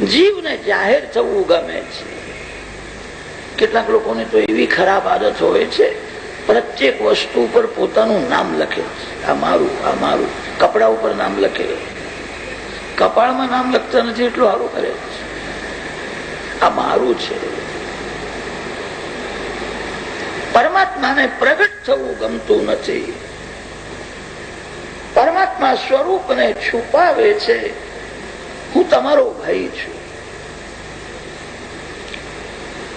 જીવને જાહેર થવું ગમે છે. કેટલાક લોકોને તો એવી ખરાબ આદત હોય છે, પ્રત્યેક વસ્તુ ઉપર પોતાનું નામ લખે છે. આ મારું, આ મારું. કપડા ઉપર નામ લખે, કપાળમાં નામ લખતા નથી, એટલું સારું કરે છે. આ મારું છે. પરમાત્માને પ્રગટ થવું ગમતું નથી. પરમાત્મા સ્વરૂપને છુપાવે છે. હું તમારો ભાઈ છું.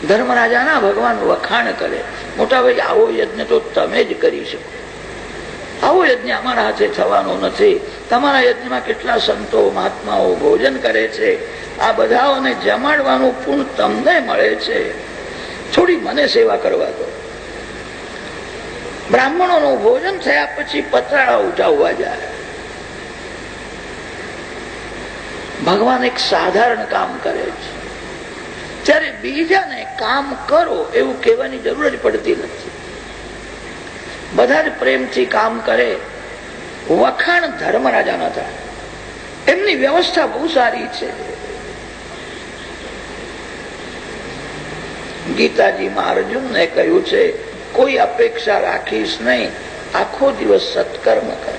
ધર્મરાજાના ભગવાન વખાણ કરે, મોટા ભાઈ આવો યજ્ઞ તો તમે જ કરી શકો, આવો યજ્ઞ અમારા હાથે થવાનો નથી. તમારા યજ્ઞમાં કેટલા સંતો મહાત્માઓ ભોજન કરે છે, આ બધાઓને જમાડવાનું પુણ્ય તમને મળે છે. થોડી મને સેવા કરવા દો. બ્રાહ્મણોનું ભોજન થયા પછી પતરાળા ઉઠાવવા જાય. ભગવાન એક સાધારણ કામ કરે છે, ત્યારે બીજાને કામ કરો એવું કહેવાની જરૂર જ પડતી નથી. બધા જ પ્રેમથી કામ કરે. વખાણ ધર્મરાજાના થાય. એમની વ્યવસ્થા બહુ સારી છે. ગીતાજીમાં અર્જુનને કહ્યું છે, કોઈ અપેક્ષા રાખીશ નહીં, આખો દિવસ સત્કર્મ કર.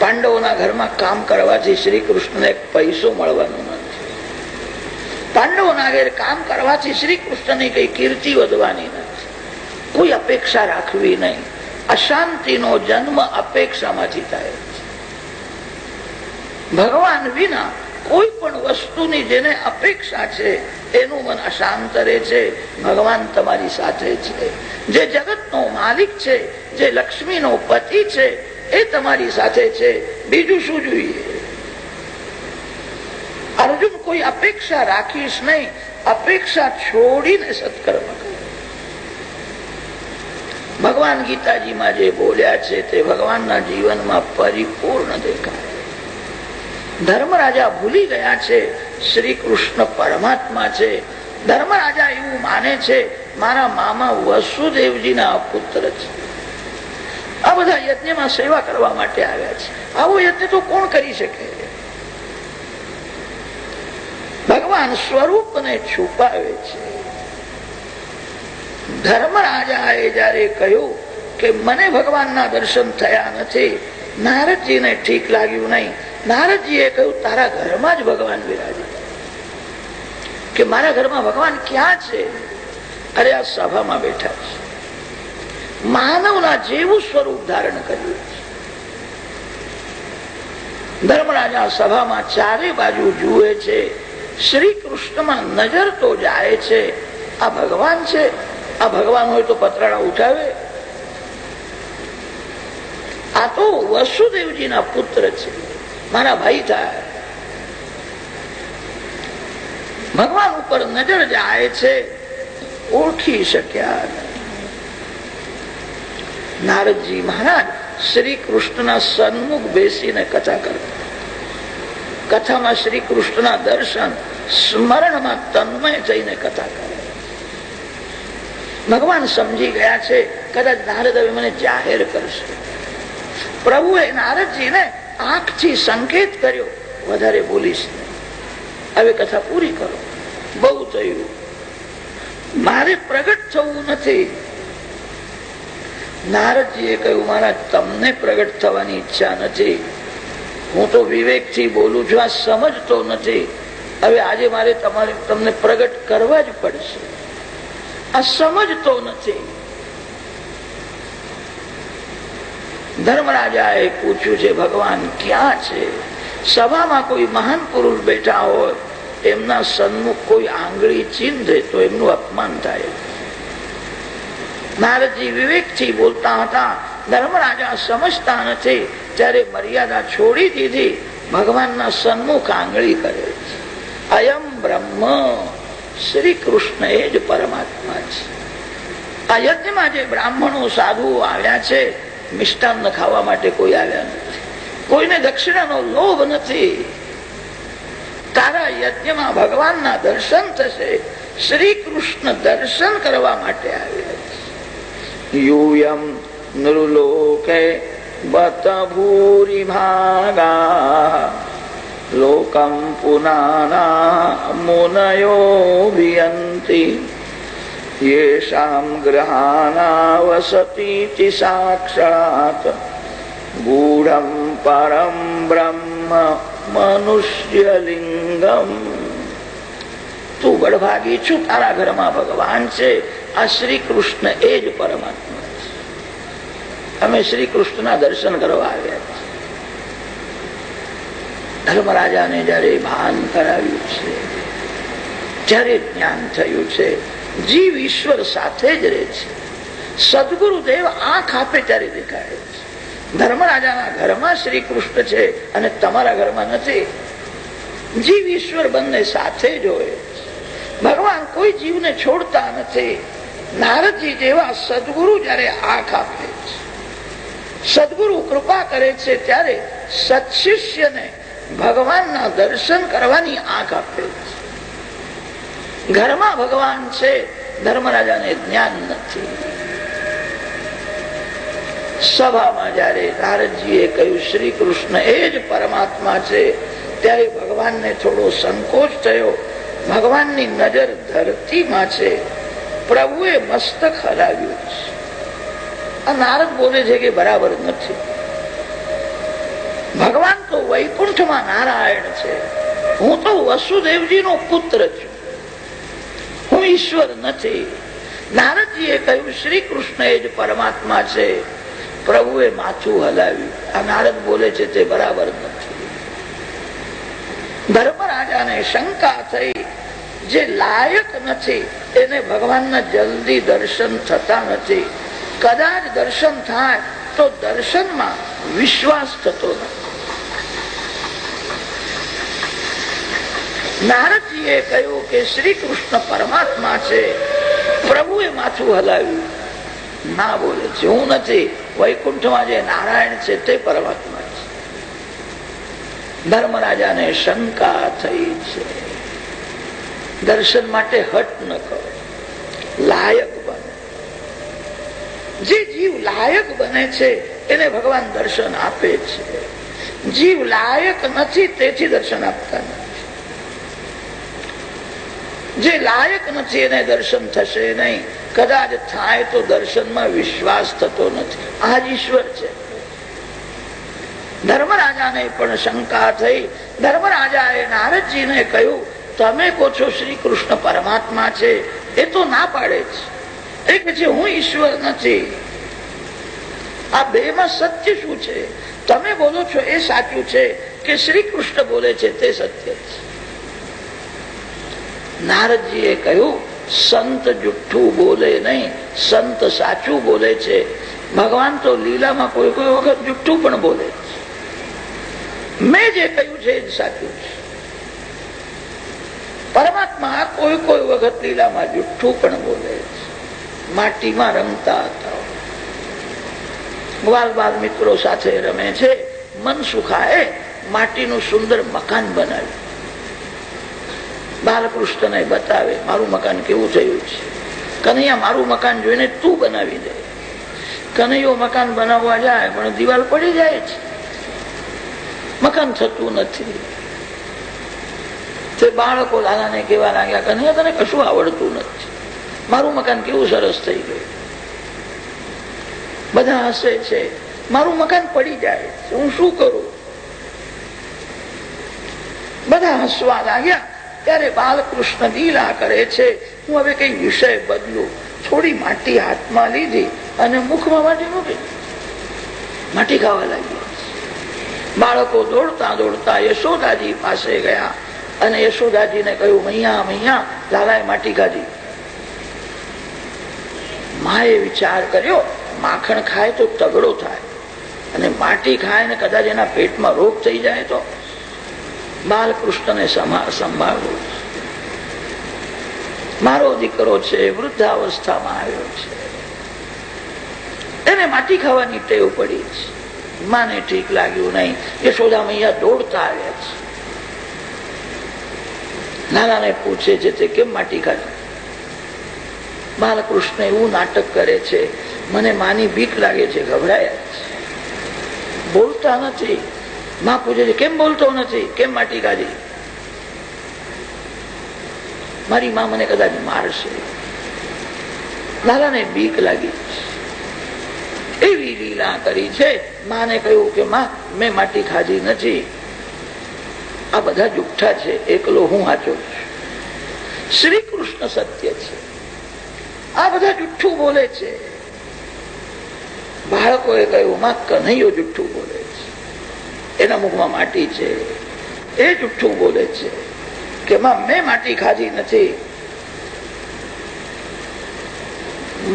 પાંડવોના ઘરમાં કામ કરવાથી શ્રી કૃષ્ણને એક પૈસો મળવાનો નથી. પાંડવોના ઘેર કામ કરવાથી શ્રી કૃષ્ણની કઈ કીર્તિ વધવાની નથી. કોઈ અપેક્ષા રાખવી નહીં. અશાંતિનો જન્મ અપેક્ષામાંથી થાય છે. ભગવાન વિના કોઈ પણ વસ્તુની જેને અપેક્ષા છે એનું મન અશાંત રહે છે. ભગવાન તમારી સાથે છે. જે જગતનો માલિક છે, જે લક્ષ્મીનો પતિ છે, એ તમારી સાથે છે. બીજું શું જોઈએ? અર્જુન, કોઈ અપેક્ષા રાખીશ નહીં, અપેક્ષા છોડીને સત્કર્મ કરો. ભગવાન ગીતાજીમાં જે બોલ્યા છે તે ભગવાનના જીવનમાં પરિપૂર્ણ દેખાય. ધર્મરાજા ભૂલી ગયા છે શ્રી કૃષ્ણ પરમાત્મા છે. ધર્મરાજા એવું માને છે મારા મામા વસુદેવજીના પુત્ર છે. આ બધા યજ્ઞમાં સેવા કરવા માટે આવ્યા છે. આવો યજ્ઞ તો કોણ કરી શકે? ભગવાન સ્વરૂપને છુપાવે છે. ધર્મરાજાએ જયારે કહ્યું કે મને ભગવાનના દર્શન થયા નથી, નારદજીને ઠીક લાગ્યું નહીં. નારદજીએ કહ્યું, તારા ઘરમાં જ ભગવાન બિરાજે. કે મારા ઘરમાં ભગવાન ક્યાં છે? અરે આ સભામાં બેઠા છે. માનવના જેવું સ્વરૂપ ધારણ કર્યું છે. ધર્મરાજા સભામાં ચારે બાજુ જુએ છે. શ્રી કૃષ્ણમાં નજર તો જાય છે. આ ભગવાન છે. આ ભગવાન હોય તો પતરાળા ઉઠાવે? આ તો વસુદેવજીના પુત્ર છે, મારા ભાઈ થાય. ભગવાન ઉપર નજર જાય છે, ઓળખી શક્યા. નારદજી મહારાજ શ્રી કૃષ્ણના સન્મુખ બેસીને કથા કરતા. કથામાં શ્રી કૃષ્ણના દર્શન, સ્મરણમાં તન્મય થઈને કથા કરે. ભગવાન સમજી ગયા છે કદાચ નારદ હવે મને જાહેર કરશે. પ્રભુએ નારદજીને આંખથી સંકેત કર્યો, વધારે બોલીશ નહીં, હવે કથા પૂરી કરો. બહુ થયું, મારે પ્રગટ થવું નથી. નારદજીએ કહ્યું, મારા તમને પ્રગટ થવાની ઈચ્છા નથી. હું તો વિવેકથી બોલું છું, આ સમજતો નથી. હવે આજે મારે તમને પ્રગટ કરવા જ પડશે. આ સમજતો નથી. ધર્મરાજાએ પૂછ્યું છે ભગવાન ક્યાં છે? સભામાં કોઈ મહાન પુરુષ બેઠા હોય, એમના સન્મુખ કોઈ આંગળી ચીંધે તો એમનું અપમાન થાય. નારદજી વિવેકથી બોલતા હતા, ધર્મરાજા સમજતા નથી, ત્યારે મર્યાદા છોડી દીધી. ભગવાનના સન્મુખ આંગળી કરે છે. અયમ બ્રહ્મ, શ્રી કૃષ્ણ એ જ પરમાત્મા છે. આ યજ્ઞમાં જે બ્રાહ્મણો સાધુઓ આવ્યા છે, મિષ્ટાન્ન ખાવા માટે કોઈ આવ્યા નથી. કોઈને દક્ષિણાનો લોભ નથી. તારા યજ્ઞમાં ભગવાનના દર્શન થશે. શ્રી કૃષ્ણ દર્શન કરવા માટે આવ્યા છે. યુયમ નૃલોકે બત ભૂરી ભાગા લોક લોકમ પુનાના મુનયોભિયંતિ યેષામ ગ્રહાના વસતીતિ સાક્ષાત ગૂઢમ પરમ બ્રહ્મ મનુષ્યલિંગમ. તું બળભાગી છું, તારા ઘરમાં ભગવાન છે. આ શ્રી કૃષ્ણ એ જ પરમાત્મા છે. અમે શ્રી કૃષ્ણના દર્શન કરવા આવ્યા છીએ. ધર્મરાજાને જયારે ભાન કરાવ્યું છે, જયારે જ્ઞાન થયું છે જીવ ઈશ્વર સાથે જ રહે છે. સદગુરુદેવ આંખ આપે ત્યારે દેખાય છે. ધર્મરાજાના ઘરમાં શ્રી કૃષ્ણ છે અને તમારા ઘરમાં નથી. જીવ ઈશ્વર બંને સાથે જ હોય. ભગવાન કોઈ જીવને છોડતા નથી. નારદજી જેવા સદગુરુ જયારે આંખ આપે છે, સદગુરુ કૃપા કરે છે ત્યારે સત્શિષ્યને ભગવાનના દર્શન કરવાની આંખ આપે છે. ઘરમાં ભગવાન છે, ધર્મરાજાને જ્ઞાન નથી. સભામાં જયારે નારદજીએ કહ્યું શ્રી કૃષ્ણ એ જ પરમાત્મા છે, ત્યારે ભગવાનને થોડો સંકોચ થયો. ભગવાનની નજર ધરતીમાં છે. પ્રભુએ મસ્તક હલાવ્યું છે. આ નારદ બોલે છે કે બરાબર નથી. ભગવાન તો વૈકુંઠમાં નારાયણ છે, હું તો વસુદેવજીનો પુત્ર છું, હું ઈશ્વર નથી. નારદજીએ કહ્યું શ્રી કૃષ્ણ એ જ પરમાત્મા છે. પ્રભુએ માથું હલાવ્યું. આ નારદ બોલે છે તે બરાબર નથી. ધર્મરાજાને શંકા થઈ, જે લાયક નથી એને ભગવાનના જલ્દી દર્શન થતા નથી. કદાચ દર્શન થાય તો દર્શનમાં વિશ્વાસ થતો નથી. નારદજીએ કહ્યું કે શ્રી કૃષ્ણ પરમાત્મા છે. પ્રભુએ માથું હલાવ્યું. ના બોલે છે હું નથી, વૈકુંઠમાં જે નારાયણ છે તે પરમાત્મા છે. ધર્મરાજાને શંકા થઈ છે. દર્શન માટે હટ ન કરો, લાયક બને. જે જીવ લાયક બને છે એને ભગવાન દર્શન આપે છે. જીવ લાયક નથી તેથી દર્શન આપતા નથી. જે લાયક નથી એને દર્શન થશે નહીં. કદાચ થાય તો દર્શનમાં વિશ્વાસ થતો નથી. આ જ ઈશ્વર છે. ધર્મરાજાને પણ શંકા થઈ. ધર્મરાજાએ નારદજીને કહ્યું તમે કહો છો શ્રી કૃષ્ણ પરમાત્મા છે, એ તો ના પાડે છે. એ કે છે હું ઈશ્વર નથી. આ બે માં સત્ય શું છે? તમે બોલો છો એ સાચું છે કે શ્રી કૃષ્ણ બોલે છે તે સત્ય છે? નારદજીએ કહ્યું સંત જુઠ્ઠું બોલે નહીં, સંત સાચું બોલે છે. ભગવાન તો લીલામાં કોઈ કોઈ વખત જુઠ્ઠું પણ બોલે છે. મેં જે કહ્યું છે એ સાચું છે. પરમાત્મા કોઈ કોઈ વખત લીલામાં જુઠ્ઠું પણ બોલે છે. માટીમાં રમતા હતા, બાલ બાલ મિત્રો સાથે રમે છે. મનસુખાએ માટીનું સુંદર મકાન બનાવ્યું. બાલકૃષ્ણને બતાવે મારું મકાન કેવું થયું છે. કનૈયા મારું મકાન જોઈને તું બનાવી દે. કનૈયો મકાન બનાવવા જાય પણ દિવાલ પડી જાય છે, મકાન થતું નથી. તે બાળકો લાલાને કહેવા લાગ્યા કનૈયા તને કશું આવડતું નથી, મારું મકાન કેવું સરસ થઈ ગયું. બધા હસે છે, મારું મકાન પડી જાય છે, હું શું કરું? બધા હસવા લાગ્યા. ત્યારે બાલકૃષ્ણ લીલા કરે છે, હું હવે કઈ વિષય બદલું. થોડી માટી હાથમાં લીધી અને મુખમાં માટી મૂકી, માટી ખાવા લાગી. બાળકો દોડતા દોડતા યશોદાજી પાસે ગયા અને યશોદાજીને કહ્યું મૈયા મૈયા લાલાએ માટી ખાધી. માએ વિચાર કર્યો માખણ ખાય તો તગડો થાય અને માટી ખાય ને કદાચ એના પેટમાં રોગ થઈ જાય તો. બાલકૃષ્ણને સંભાળવું, મારો દીકરો છે વૃદ્ધાવસ્થામાં આવ્યો છે, એને માટી ખાવાની ટેવ પડી છે. માને ઠીક લાગ્યું નહીં. યશોદા મૈયા દોડતા આવ્યા છે. નાનાને પૂછે છે તે કેમ માટી ખાધી? બાલકૃષ્ણ એવું નાટક કરે છે, મને માની બીક લાગે છે, ગભરાયા છે, બોલતા નથી. માં પૂછે છે કેમ બોલતો નથી, કેમ માટી ખાધી? મારી માં મને કદાચ મારશે. લાલાને બીક લાગી, એવી લીલા કરી છે. માને કહ્યું કે માં, મેં માટી ખાધી નથી, આ બધા જુઠ્ઠા છે, એકલો હું સાચો છું. શ્રી કૃષ્ણ સત્ય છે, આ બધા જુઠ્ઠું બોલે છે. બાળકોએ કહ્યું માં, કન્હૈયો જુઠ્ઠું બોલે છે, એના મુખમાં માટી છે, એ જુઠ્ઠું બોલે છે કે માં મેં માટી ખાધી નથી.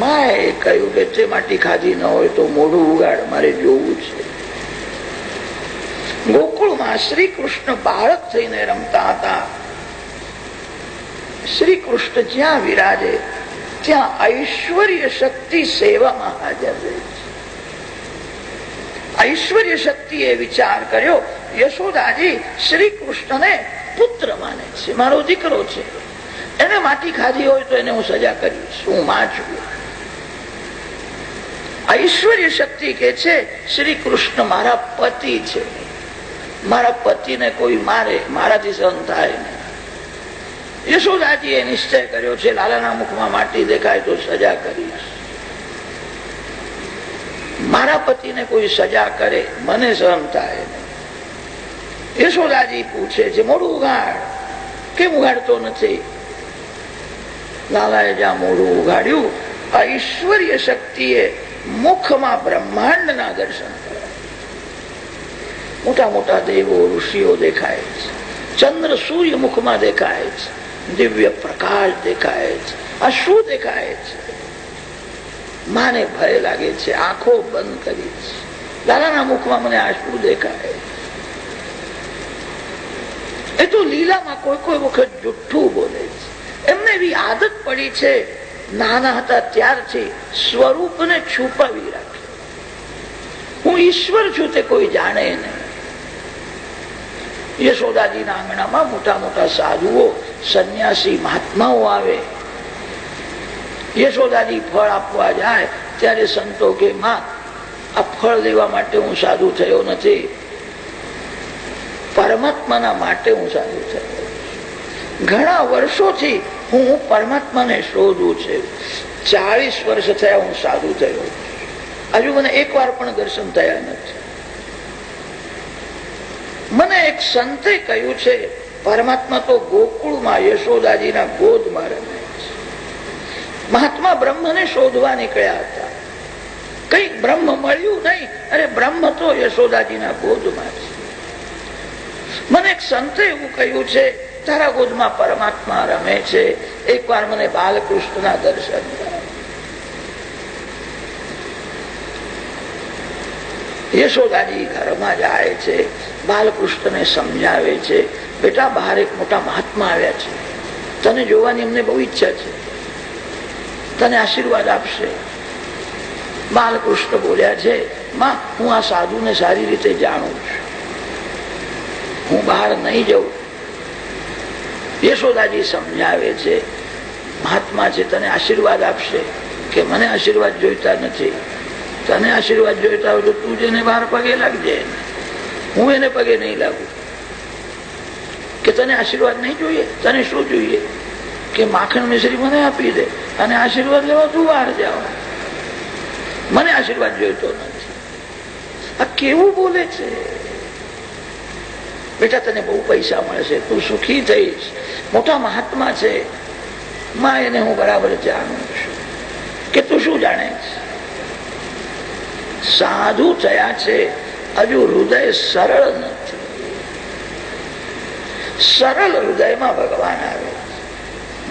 માએ કહ્યું કે તે માટી ખાધી ન હોય તો મોઢું ઉગાડ, મારે જોવું છે. ગોકુળમાં શ્રી કૃષ્ણ બાળક થઈને રમતા હતા. શ્રી કૃષ્ણ જ્યાં વિરાજે ત્યાં ઐશ્વર્ય શક્તિ સેવામાં હાજર રહે છે. ઐશ્વર્ય શક્તિએ વિચાર કર્યો, યશોદાજી શ્રી કૃષ્ણને પુત્ર માને છે, મારો દીકરો છે, એને માટી ખાધી હોય તો એને હું સજા કરીશ, હું માં છું. ઐશ્વર્ય શક્તિ કે છે શ્રી કૃષ્ણ મારા પતિ છે, મારા પતિને કોઈ મારે મારાથી સહન થાય નહીં. યશોદાજીએ નિશ્ચય કર્યો છે, લાલાના મુખમાં માટી દેખાય તો સજા કરીશ. મારા પતિને કોઈ સજા કરે મને સહન થાય નહીં. યશોદાજી પૂછે છે, મોઢું ઉગાડ. કેમ ઉગાડતો નથી? લાલાએ જ્યાં મોઢું ઉગાડ્યું, ઐશ્વર્ય શક્તિએ મુખમાં બ્રહ્માંડના દર્શન કર્યા. મોટા મોટા દેવો ઋષિઓ દેખાય છે, ચંદ્ર સૂર્ય મુખમાં દેખાય છે, દિવ્ય પ્રકાશ દેખાય છે. આ શું દેખાય છે? માને ભય લાગે છે, આંખો બંધ કરી છે. લાલાના મુખમાં મને આ શું દેખાય? એ તો લીલામાં કોઈ કોઈ વખત જુઠ્ઠું બોલે છે. એમને એવી આદત પડી છે, નાના હતા ત્યારથી સ્વરૂપને છુપાવી રાખે. હું ઈશ્વર છું તે કોઈ જાણે નહીં. યશોદાજીના આંગણામાં મોટા મોટા સાધુઓ, સંન્યાસી, મહાત્માઓ આવે. યશોદાજી ફળ આપવા જાય ત્યારે સંતો કે માં, આ ફળ લેવા માટે હું સાધુ થયો નથી, પરમાત્માના માટે હું સાધુ થયો. ઘણા વર્ષોથી હું પરમાત્માને શોધું છે. 40 વર્ષ થયા હું સાધુ થયો, હજુ મને એક વાર પણ દર્શન થયા નથી. મને એક સંતે કહ્યું છે, પરમાત્મા તો ગોકુળમાં યશોદાજીના ગોદમાં રમે છે. મહાત્મા બ્રહ્મને શોધવા નીકળ્યા હતા, કઈક બ્રહ્મ મળ્યું નહીં. અરે બ્રહ્મ તો યશોદાજીના ગોદમાં છે. મને એક સંતે એવું કહ્યું છે, તારા ગોદમાં પરમાત્મા રમે છે, એકવાર મને બાલકૃષ્ણના દર્શન કરાવ. યશોદાજી ઘરમાં જાય છે, બાલકૃષ્ણને સમજાવે છે, બેટા બહાર એક મોટા મહાત્મા આવ્યા છે, તને જોવાની એમને બહુ ઈચ્છા છે, તને આશીર્વાદ આપશે. બાલકૃષ્ણ બોલ્યા છે, માં હું આ સાધુને સારી રીતે જાણું છું, હું બહાર નહીં જઉં. યશોદાજી સમજાવે છે, મહાત્મા છે, તને આશીર્વાદ આપશે. કે મને આશીર્વાદ જોઈતા નથી, તને આશીર્વાદ જોઈતા હોય તો તું જેને બહાર પગે લાગજે, હું એને પગે નહીં લાગુ. કે તને આશીર્વાદ નહીં જોઈએ, તને શું જોઈએ? કે માખણ મિશ્રી મને આપી દે અને આશીર્વાદ લેવા તું બહાર જાઓ, મને આશીર્વાદ જોઈતો નથી. આ કેવું બોલે છે? બેટા તને બહુ પૈસા મળશે, તું સુખી થઈશ, મોટા મહાત્મા છે. માં એને હું બરાબર જાણું છું. કે તું શું જાણે છે? સાધુ થયા છે, હજુ હૃદય સરળ નથી. સરળ હૃદયમાં ભગવાન આવે.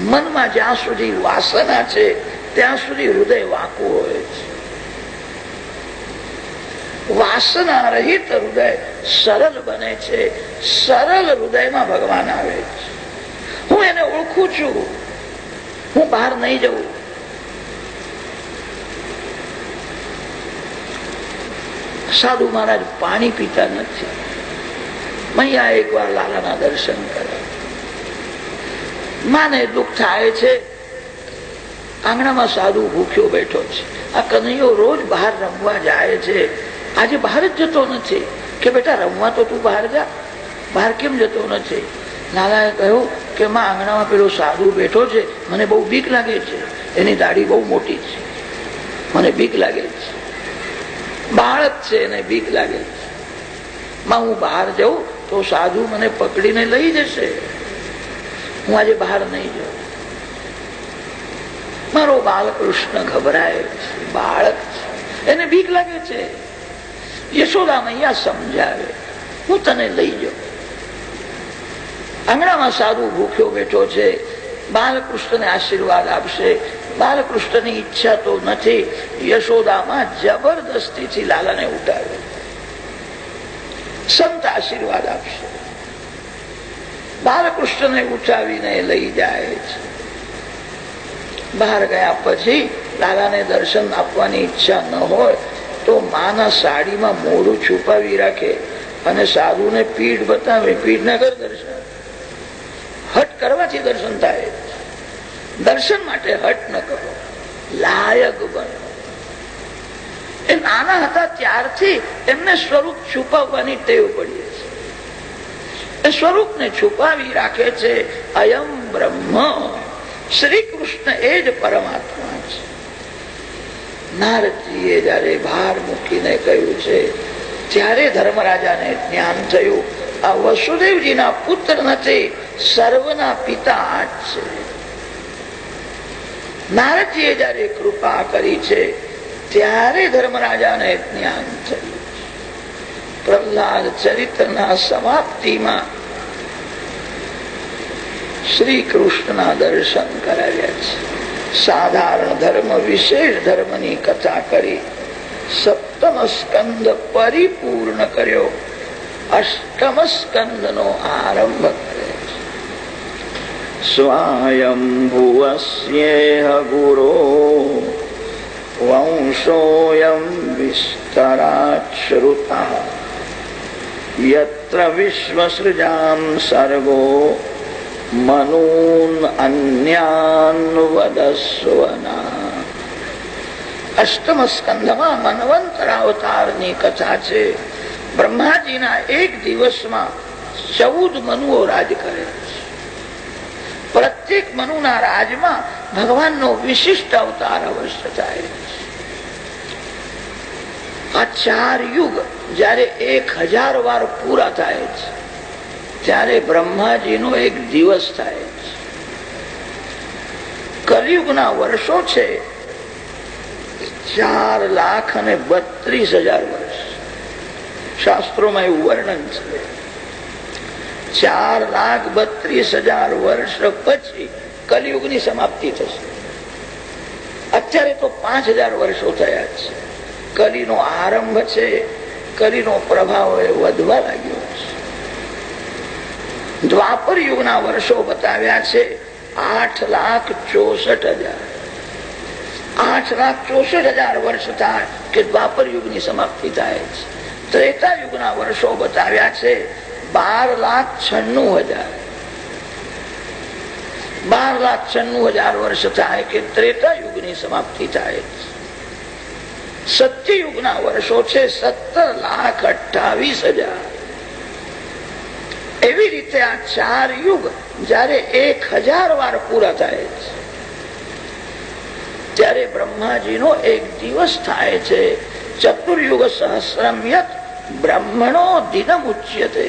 મનમાં જ્યાં સુધી વાસના છે ત્યાં સુધી હૃદય વાંકું હોય છે. વાસના રહિત હૃદય સરળ બને છે. સરળ હૃદયમાં ભગવાન આવે છે. હું એને ઓળખું છું, હું બહાર નહીં જવું. સાધુ મહારાજ પાણી પીતા નથી. મૈયા એકવાર લાલાના દર્શન કરે. માને દુઃખ થાય છે, આંગણામાં સાધુ ભૂખ્યો બેઠો છે. આ કનૈયો રોજ બહાર રમવા જાય છે, આજે બહાર જ જતો નથી. કે બેટા રમવા તો તું બહાર જા, બહાર કેમ જતો નથી? લાલાએ કહ્યું કે માં આંગણામાં પેલો સાધુ બેઠો છે, મને બહુ બીક લાગે છે, એની દાઢી બહુ મોટી છે, મને બીક લાગે છે, બાળક છે એને બીક લાગે છે. માં હું બહાર જાઉં તો સાધુ મને પકડીને લઈ જશે, હું આજે બહાર નહીં જાઉં. મારો બાલકૃષ્ણ ગભરાય છે, બાળક છે એને બીક લાગે છે. યશોદા મૈયા સમજાવે, હું તને લઈ જાઉં. આંગણામાં સાધુ ભૂખ્યો બેઠો છે, બાલકૃષ્ણને આશીર્વાદ આપશે. બાલકૃષ્ણની ઈચ્છા તો નથી. યશોદામાં જબરદસ્તીથી લાલાને ઉઠાવે, સંત આશીર્વાદ આપશે. બાલકૃષ્ણને ઉઠાવીને લઈ જાય છે. બહાર ગયા પછી લાલાને દર્શન આપવાની ઈચ્છા ન હોય તો માના સાડીમાં મોઢું છુપાવી રાખે અને સાધુને પીઠ બતાવે, પીઠ ના કર દર્શન. હટ કરવાથી દર્શન થાય. દર્શન માટે હટ ન કરો, લાયક બનો. એ નાના હતા ત્યારથી એમને સ્વરૂપ છુપાવવાની ટેવ પડી છે. એ સ્વરૂપને છુપાવી રાખે છે. અયમ બ્રહ્મ, શ્રી કૃષ્ણ એ જ પરમાત્મા છે. નારદજીએ જયારે ભાર મૂકીને કહ્યું છે ત્યારે ધર્મરાજાને જ્ઞાન થયું આ વસુદેવજીના પુત્ર નથી, સર્વના પિતા આ જ છે. નારદજીએ જયારે કૃપા કરી છે ત્યારે ધર્મરાજાને જ્ઞાન થયું. પ્રહલાદ ચરિત્રના સમાપ્તિમાં શ્રી કૃષ્ણના દર્શન કરાવ્યા છે. સાધારણ ધર્મ વિશેષ ધર્મની કથા કરી, સપ્તમ સ્કંદ પરિપૂર્ણ કર્યો, અષ્ટમ સ્કંદનો આરંભ કરે છે. સ્વયંભુવસ્યેહ ગુરો વંશોયમ વિસ્તરાત શ્રુતઃ યત્ર વિશ્વસૃજામ સર્ગો મનૂન અન્યાન વદસ્વના. અષ્ટમ સ્કંદમાં મન્વંતર અવતારની કથા છે. બ્રહ્માજીના એક દિવસમાં 14 મનુઓ રાજ કરે છે. પ્રત્યેક મનુના રાજમાં ભગવાનનો વિશિષ્ટ અવતાર અવશ્ય થાય છે. આ 4 યુગ જયારે 1000 વાર પૂરા થાય છે ત્યારે બ્રહ્માજીનો એક દિવસ થાય છે. કલિયુગના વર્ષો છે 4,32,000 વર્ષ. શાસ્ત્રોમાં એવું વર્ણન છે. 4,32,000 વર્ષ પછી કલિયુગની સમાપ્તિ થશે. અત્યારે તો 5,000 વર્ષો થયા છે. કલીનો આરંભ છે. કલીનો પ્રભાવ વધવા લાગ્યો છે. દ્વાપર યુગના વર્ષો બતાવ્યા છે 8,64,000. 8,64,000 વર્ષ થાય કે દ્વાપર યુગની સમાપ્તિ થાય છે. ત્રેતા યુગના વર્ષો બતાવ્યા છે 12,96,000. 12,96,000 વર્ષ થાય કે ત્રેતા યુગની સમાપ્તિ થાય છે. સત્યયુગના વર્ષો છે 17,28,000. એવી રીતે આ 4 યુગ જયારે 1000 વાર પૂરા થાય છે ત્યારે બ્રહ્માજીનો એક દિવસ થાય છે. ચતુર્યુગ સહસ્રમ્યત બ્રહ્મણો દિનમ ઉચ્યતે.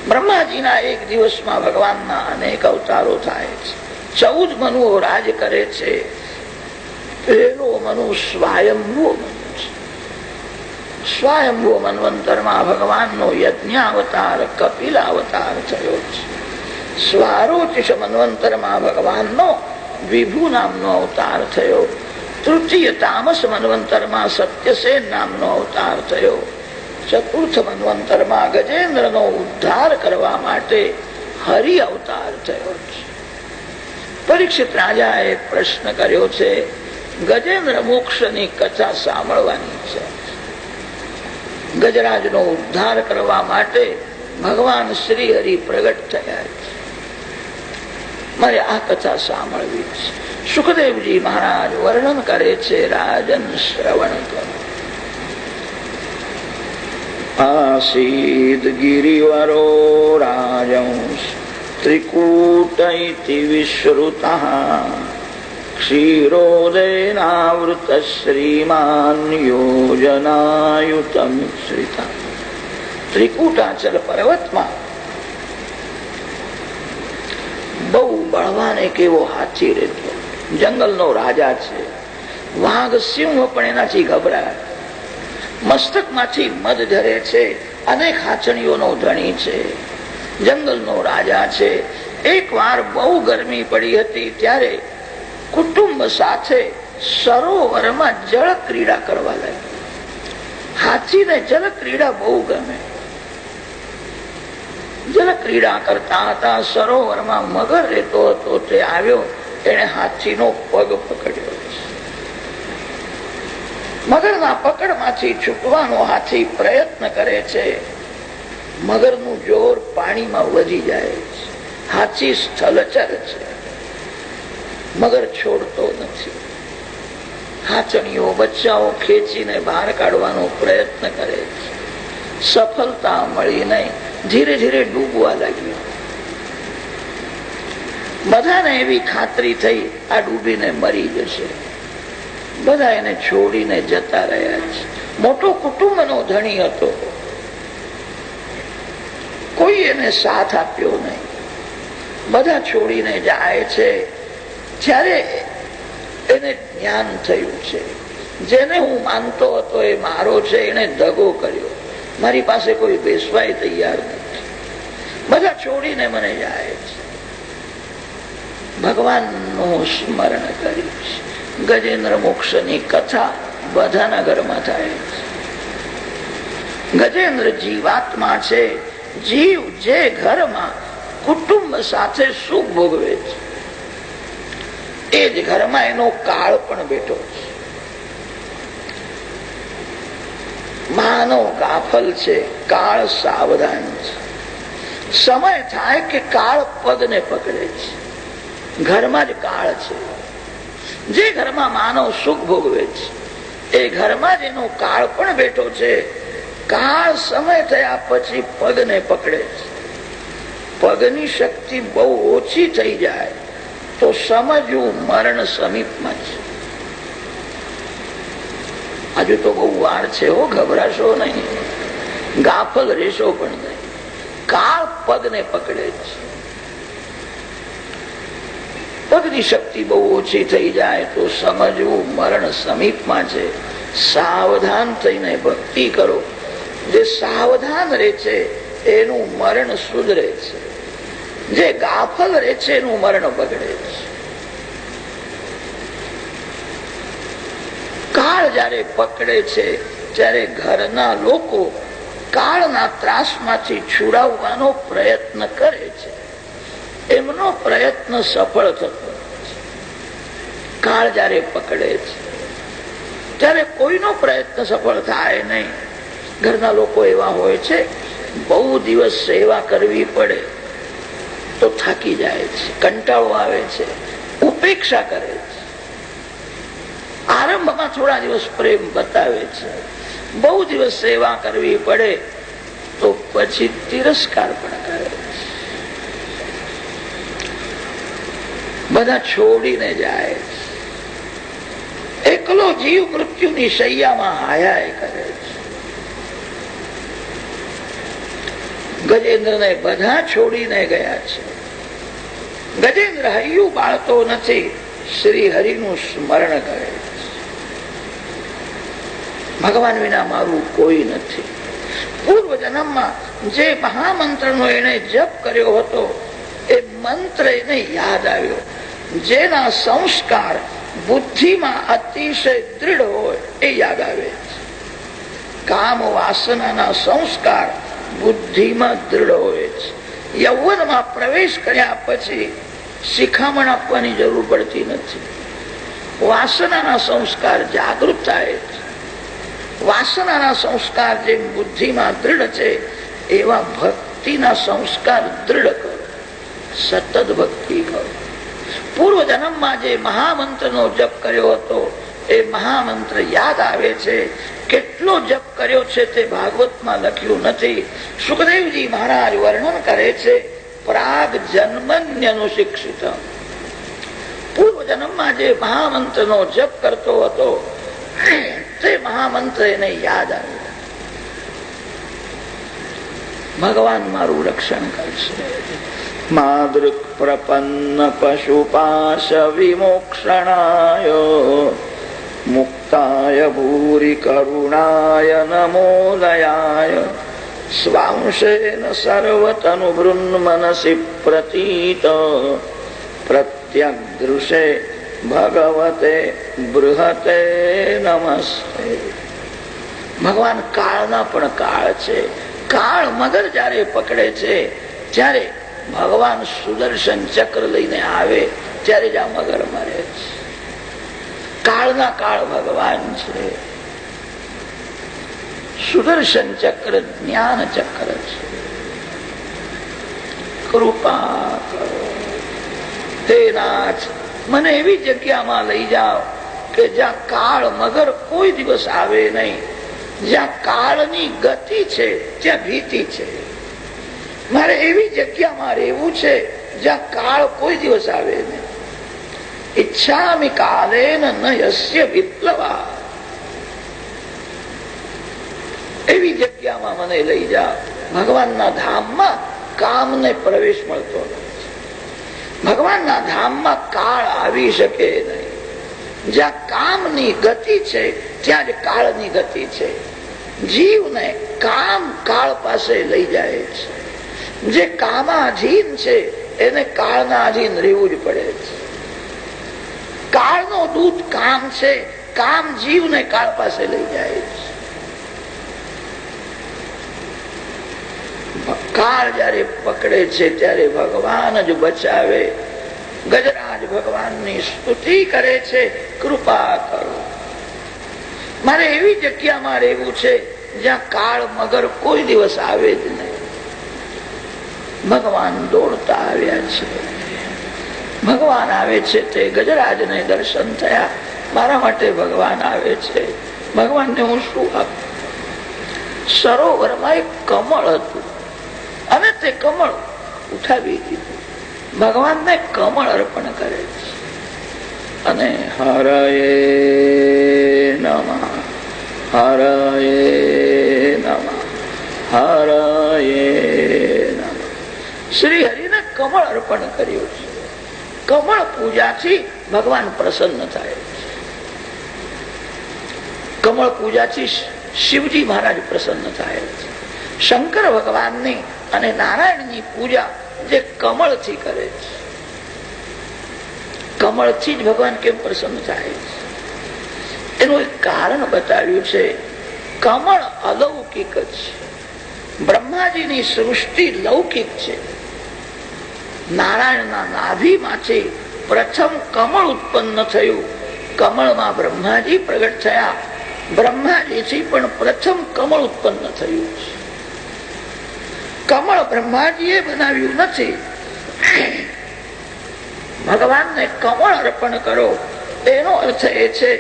બ્રહ્માજીના એક દિવસમાં ભગવાનના અનેક અવતારો થાય છે. 14 મનુઓ રાજ કરે છે. પહેલો મનુ સ્વયંભૂ મનુ છે. સ્વયંભૂ મન્વંતરમાં ભગવાનનો યજ્ઞાવતાર કપિલાવતાર થયો છે. સ્વારોચિષ મન્વંતરમાં ભગવાનનો વિભુ નામનો અવતાર થયો. તૃતીય તામસ મન્વંતરમાં સત્યસેન નામનો અવતાર થયો. ચતુર્થ મન્વંતરમાં ગજેન્દ્રનો ઉદ્ધાર કરવા માટે હરિ અવતાર થયો છે. પરીક્ષિત રાજાએ પ્રશ્ન કર્યો છે, ગજેન્દ્ર મોક્ષની કથા સાંભળવાની છે. ગજરાજનો ઉદ્ધાર કરવા માટે ભગવાન શ્રી હરિ પ્રગટ થયા છે. મારે આ કથા સાંભળવી છે. સુખદેવજી મહારાજ વર્ણન કરે છે, રાજન શ્રવણ કરો. આસીદ ગિરિવરો રાજંસ ત્રિકૂટ ઇતિ વિશ્રુતઃ ક્ષીરોદયનાવૃત શ્રીમાન યોજનાયુતમ શ્રિતા. ત્રિકૂટાચલ પર્વતમાં બહુ બળવાન એક એવો હાથી રહેતો, જંગલનો રાજા છે. વાઘ સિંહ પણ એનાથી ગભરાય. મસ્તકમાંથી મધ ઝરે છે. અનેક હાથણીઓનો ધણી છે. જંગલનો રાજા છે. એક વાર બહુ ગરમી પડી હતી ત્યારે કુટુંબ સાથે સરોવરમાં જળ ક્રીડા કરવા લાગ્યો. હાથીને જળ ક્રીડા બહુ ગમે. જળ ક્રીડા કરતા હતા. સરોવરમાં મગર રહેતો હતો. તે આવ્યો, એને હાથીનો પગ પકડ્યો. મગરના પકડમાંથી છૂટવાનો હાથી પ્રયત્ન કરે છે. મગરનું જોર પાણીમાં વધી જાય છે. હાથી સ્થળચર છે. મગર છોડતો નથી. હાથણીઓ બચ્ચાઓ ખેંચીને બહાર કાઢવાનો પ્રયત્ન કરે છે. સફળતા મળી નહીં. ધીરે ધીરે ડૂબવા લાગ્યો. બધાને એવી ખાતરી થઈ આ ડૂબીને મરી જશે. બધા એને છોડીને જતા રહ્યા છે. મોટો કુટુંબનો ધણી હતો. કોઈ એને સાથ આપ્યો નહીં. બધા છોડીને જાય છે. ત્યારે એને જ્ઞાન થયું છે, જેને હું માનતો હતો એ મારો છે, એને દગો કર્યો. મારી પાસે કોઈ બેસવાય તૈયાર નથી. બધા છોડીને મને જાય છે. ભગવાનનું સ્મરણ કરીશ. ગજેન્દ્ર મોક્ષની કથા બધાના ઘરમાં થાય છે. ગજેન્દ્ર જીવાત્મા છે. જીવ જે ઘરમાં કુટુંબ સાથે સુખ ભોગવે છે એ જ ઘરમાં એનો કાળ પણ બેઠો છે. માનવ ગાફલ છે, કાળ સાવધાન છે. સમય થાય કે કાળ પગને પકડે છે. ઘરમાં જ કાળ છે. જે ઘરમાં માનવ સુખ ભોગવે છે એ ઘરમાં જ એનો કાળ પણ બેઠો છે. કાળ સમય થયા પછી પગને પકડે છે. પગની શક્તિ બહુ ઓછી થઈ જાય તો સમજવું મરણ સમીપમાં છે. હજુ તો બહુ વાર છે. હો, ગભરાશો નહીં, ગાફલ રહેશો પણ નહીં. કાળ પગને પકડે છે. પગની શક્તિ બહુ ઓછી થઈ જાય તો સમજવું મરણ સમીપમાં છે. સાવધાન થઈને ભક્તિ કરો. જે સાવધાન રહે છે એનું મરણ સુધરે છે. જે ગાફલ રહે છે એનું મરણ બગડે છે. કાળ જયારે પકડે છે ત્યારે ઘરના લોકો કાળના ત્રાસમાંથી છુડાવવાનો પ્રયત્ન કરે છે. એમનો પ્રયત્ન સફળ થતો. કાળ જયારે પકડે છે ત્યારે કોઈનો પ્રયત્ન સફળ થાય નહીં. ઘરના લોકો એવા હોય છે, બહુ દિવસ સેવા કરવી પડે તો થાકી જાય છે, કંટાળો આવે છે, ઉપેક્ષા કરે છે. આરંભમાં થોડા દિવસ પ્રેમ બતાવે છે. બહુ દિવસ સેવા કરવી પડે તો પછી તિરસ્કાર પણ કરે છે. બધા છોડીને જાય છે. એકલો જીવ મૃત્યુની શૈયામાં હાયા કરે છે. ગજેન્દ્રને બધા છોડીને ગયા છે. ગજેન્દ્ર હૈયું બાળતો નથી, શ્રી હરિનું સ્મરણ કરે છે. ભગવાન વિના મારું કોઈ નથી. પૂર્વ જન્મમાં જે મહામંત્રનો એને જપ કર્યો હતો એ મંત્ર એને યાદ આવ્યો. જેના સંસ્કાર બુદ્ધિમાં અતિશય દૃઢ હોય એ યાદ આવે છે. કામ વાસનાના સંસ્કાર બુદ્ધિમાં દૃઢ હોય છે. યૌવનમાં પ્રવેશ કર્યા પછી શિખામણ આપવાની જરૂર પડતી નથી. વાસનાના સંસ્કાર જાગૃત થાય છે. વાસનાના સંસ્કાર જે બુદ્ધિમાં દૃઢ છે એવા ભક્તિના સંસ્કાર દૃઢ કરો. સતત ભક્તિ કરો. પૂર્વ જન્મમાં જે મહામંત્રનો જપ કર્યો હતો એ મહામંત્ર યાદ આવે છે. કેટલો જપ કર્યો છે તે ભાગવતમાં લખ્યું નથી. સુખદેવજી મહારાજ વર્ણન કરે છે, પ્રાગ જન્મન્યનુશિક્ષિત, પૂર્વ જન્મમાં જે મહામંત્રનો જપ કરતો હતો તે મહામંત્ર એને યાદ આવ્યો. ભગવાન મારું રક્ષણ કરશે. માદૃક પ્રપન્ન પશુપાશ વિમોક્ષણાય મુક્તાય ભૂરી કરુણાય નમોદયાય સ્વાંશેન સર્વતનુ બૃન્મનસી પ્રતીત પ્રત્યગૃષે ભગવતે બૃહતે નમસ્તે. ભગવાન કાળના પણ કાળ છે. કાળ મગર જયારે પકડે છે ત્યારે ભગવાન સુદર્શન ચક્ર લઈને આવે ત્યારે જ આ મગર મરે છે. કાળના કાળ ભગવાન છે. સુદર્શન ચક્ર જ્ઞાન ચક્ર છે. કૃપા કરો હે નાથ, મને એવી જગ્યામાં લઈ જાઓ કે જ્યાં કાળ મગર કોઈ દિવસ આવે નહીં, જ્યાં કાળની ગતિ છે ત્યાં ભીતિ છે. મારે એવી જગ્યામાં રહેવું છે જ્યાં કાળ કોઈ દિવસ આવે નહીં. ઈચ્છામિ કાલેન ન યસ્ય વિપ્લવા. એવી જગ્યામાં મને લઈ જાઓ. ભગવાનના ધામમાં કામને પ્રવેશ મળતો નથી. ભગવાનના ધામમાં કાળ આવી શકે નહીં. જ્યાં કામની ગતિ છે ત્યાં જ કાળની ગતિ છે. જીવને કામ કાળ પાસે લઈ જાય છે. જે કામાધીન છે એને કાળના અધીન રહેવું જ પડે છે. કાળનો દૂત કામ છે. કામ જીવને કાળ પાસે લઈ જાય છે. કાળ જયારે પકડે છે ત્યારે ભગવાન જ બચાવે. ગજરાજ ભગવાનની સ્તુતિ કરે છે, કૃપા કરો. મારે એવી જગ્યામાં રહેવું છે જ્યાં કાળ મગર કોઈ દિવસ આવે જ નહીં. ભગવાન દોડતા આવ્યા છે. ભગવાન આવે છે તે ગજરાજને દર્શન થયા. મારા માટે ભગવાન આવે છે. ભગવાનને હું શું આપું? સરોવરમાં એક કમળ હતું અને તે કમળ ઉઠાવી દીધું. ભગવાનને કમળ અર્પણ કરે છે અને હરયે નમઃ, હરયે નમઃ, હરયે નમઃ. શ્રી હરિને કમળ અર્પણ કર્યું છે. કમળ પૂજાથી ભગવાન પ્રસન્ન થાય છે. કમળ પૂજાથી શિવજી મહારાજ પ્રસન્ન થાય છે. શંકર ભગવાનની અને નારાયણની પૂજા જે કમળથી કરે છે, કમળથી જ ભગવાન કેમ પ્રસન્ન થાય છે એનું એક કારણ બતાવ્યું છે. કમળ અલૌકિક છે. બ્રહ્માજીની સૃષ્ટિ લૌકિક છે. નારાયણના નાભીમાંથી પ્રથમ કમળ ઉત્પન્ન થયું. કમળમાં બ્રહ્માજી પ્રગટ થયા. બ્રહ્માજીથી પણ પ્રથમ કમળ ઉત્પન્ન થયું છે. કમળ બ્રહ્માજીએ બનાવ્યું નથી. ભગવાનને કમળ અર્પણ કરો એનો અર્થ એ છે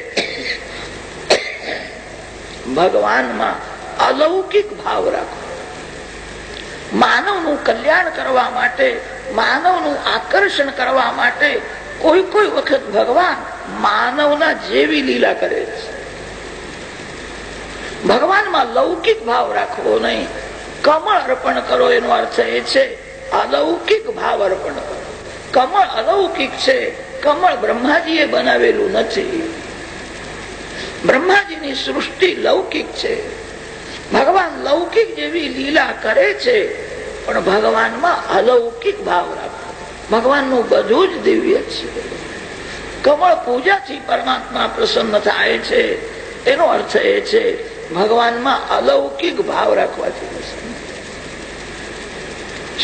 ભગવાનમાં અલૌકિક ભાવ રાખો. માનવનું કલ્યાણ કરવા માટે, માનવનું આકર્ષણ કરવા માટે કોઈ કોઈ વખત ભગવાન માનવના જેવી લીલા કરે છે. ભગવાનમાં લૌકિક ભાવ રાખવો નહીં. કમળ અર્પણ કરો એનો અર્થ એ છે અલૌકિક ભાવ અર્પણ કરો. કમળ અલૌકિક છે. કમળ બ્રહ્માજીએ બનાવેલું નથી. બ્રહ્માજીની સૃષ્ટિ લૌકિક છે. ભગવાન લૌકિક જેવી લીલા કરે છે પણ ભગવાનમાં અલૌકિક ભાવ રાખો. ભગવાનનું બધું જ દિવ્ય છે. કમળ પૂજાથી પરમાત્મા પ્રસન્ન થાય છે એનો અર્થ એ છે ભગવાનમાં અલૌકિક ભાવ રાખવાથી.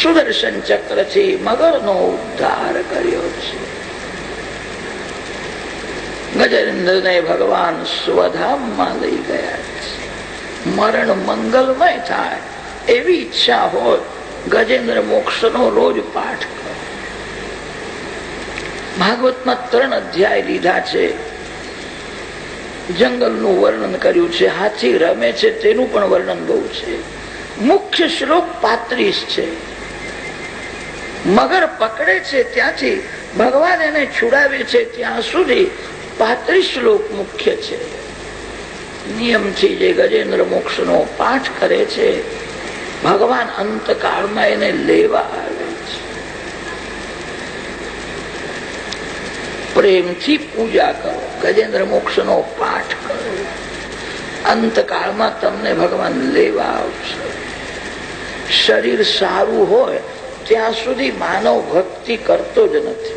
સુદર્શન ચક્રથી મગરનો ઉદ્ધાર કર્યો છે. ગજેન્દ્રને ભગવાન સ્વધામમાં લઈ ગયા છે. મરણ મંગલમય થાય એવી ઈચ્છા હોય ગજેન્દ્ર મોક્ષનો રોજ પાઠ કરો. ભાગવતમાં 3 અધ્યાય લીધા છે. જંગલનું વર્ણન કર્યું છે, હાથી રમે છે તેનું પણ વર્ણન બહુ છે. મુખ્ય શ્લોક 35 છે. મગર પકડે છે ત્યાંથી ભગવાન એને છુડાવે છે ત્યાં સુધી 35 શ્લોક મુખ્ય છે. નિયમથી જે ગજેન્દ્ર મોક્ષ નો પાઠ કરે છે ભગવાન અંતકાળમાં એને લેવા આવે છે. પ્રેમથી પૂજા કરો, ગજેન્દ્ર મોક્ષ નો પાઠ કરો, અંતકાળમાં તમને ભગવાન લેવા આવશે. શરીર સારું હોય ત્યાં સુધી માનવ ભક્તિ કરતો જ નથી.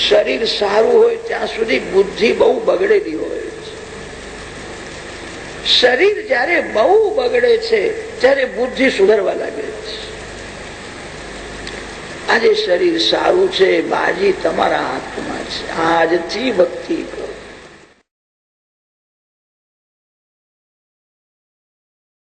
શરીર સારું હોય ત્યાં સુધી બુદ્ધિ બહુ બગડેલી હોય છે. શરીર જયારે બહુ બગડે છે ત્યારે બુદ્ધિ સુધરવા લાગે છે. આજે શરીર સારું છે, બાજી તમારા હાથમાં છે. આજથી ભક્તિ કરો.